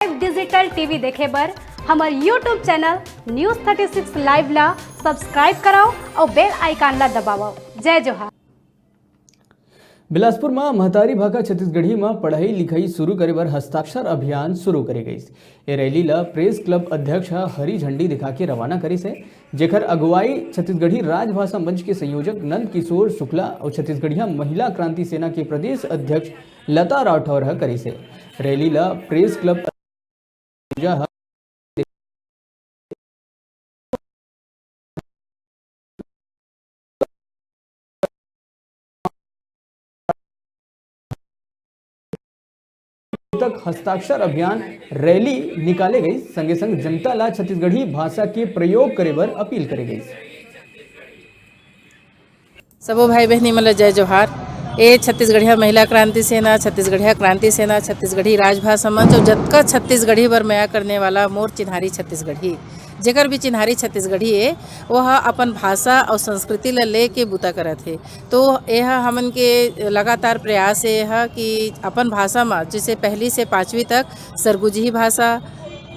Digital TV देखे बर हमार यूट्यूब चैनल न्यूज़ 36 लाइव ला सब्सक्राइब कराओ और बेल आइकन ला दबाओ। जय जोहार। बिलासपुर में महतारी भाषा छत्तीसगढ़ी में पढ़ाई लिखाई शुरू करे बर हस्ताक्षर अभियान शुरू करे गई। ये रैली ला प्रेस क्लब अध्यक्ष हरी झंडी दिखा के रवाना करी से, जेकर अगुवाई छत्तीसगढ़ी राजभाषा मंच के संयोजक नंद किशोर शुक्ला और छत्तीसगढ़िया महिला क्रांति सेना के प्रदेश अध्यक्ष लता राठौर करी से। रैली ला प्रेस क्लब तक हस्ताक्षर अभियान रैली निकाले गई। संगे संग जनता ला छत्तीसगढ़ी भाषा के प्रयोग करे बर अपील करे गई। सबो भाई बहनी मन जय जोहार। ए छत्तीसगढ़िया महिला क्रांति सेना, छत्तीसगढ़िया क्रांति सेना, छत्तीसगढ़ी राजभाषा मंच और जतका छत्तीसगढ़ी बर मया करने वाला मोर चिन्हारी छत्तीसगढ़ी, जेकर भी चिन्हारी छत्तीसगढ़ी है वह अपन भाषा और संस्कृति ला ले के बुता करत है। तो यह हमन के लगातार प्रयास है यह कि अपन भाषा में जैसे पहली से 5वीं तक सरगुजी भाषा,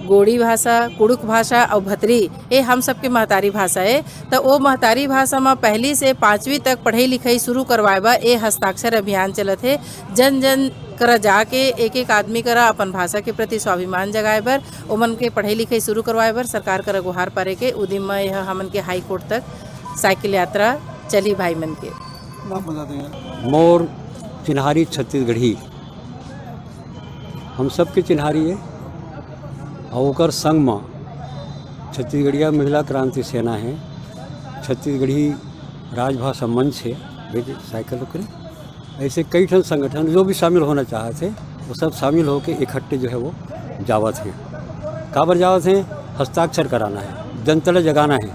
गोड़ी भाषा, कुड़ुक भाषा और भतरी ये हम सबके महतारी भाषा है। तो वो महतारी भाषा में पहली से 5वीं तक पढ़ाई लिखाई शुरू करवाए बा ये हस्ताक्षर अभियान चलत है। जन जन करा जाके एक एक आदमी करा अपन भाषा के प्रति स्वाभिमान जगाए बर, ओमन के पढ़ाई लिखाई शुरू करवाए बर सरकार करा गुहार पारे के उदिम में यह हमन के हाई कोर्ट तक साइकिल यात्रा चली भाई मन के। मोर चिन्हारी छत्तीसगढ़ी हम सबके चिन्हारी है और ओकर संग में छत्तीसगढ़िया महिला क्रांति सेना है, छत्तीसगढ़ी राजभाषा मंच है, साइकिल करे ऐसे कई ठन संगठन जो भी शामिल होना चाहते वो सब शामिल होकर इकट्ठे जो है वो जावत हैं। काबर जावत हैं? हस्ताक्षर कराना है, जनता ला जगाना है,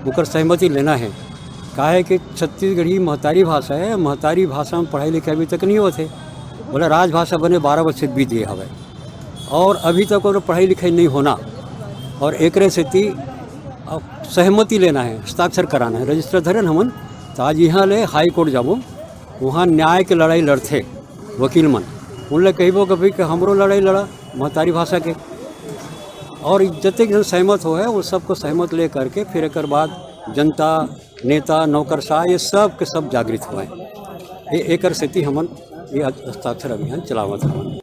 ओकर सहमति लेना है। का है कि छत्तीसगढ़ी महतारी भाषा है, महतारी भाषा में पढ़ाई लिखाई अभी तक नहीं होते। बोला राजभाषा बने 12 वर्ष से बीत गए हवे और अभी तक और पढ़ाई लिखाई नहीं होना और एक सेती सहमति लेना है, हस्ताक्षर कराना है, रजिस्टर धरन हमन। तो आज यहाँ ले हाई कोर्ट जाबो, वहाँ न्याय के लड़ाई लड़थे वकील मन, उन कहबो कभी कि हमरो लड़ाई लड़ा महतारी भाषा के, और जतक जन सहमत हो है वो सबको सहमत ले करके फिर एक बाद जनता, नेता, नौकरशाह ये सब के सब जागृत हुए। एक सेती हमन ये हस्ताक्षर अभियान चलावत हवन।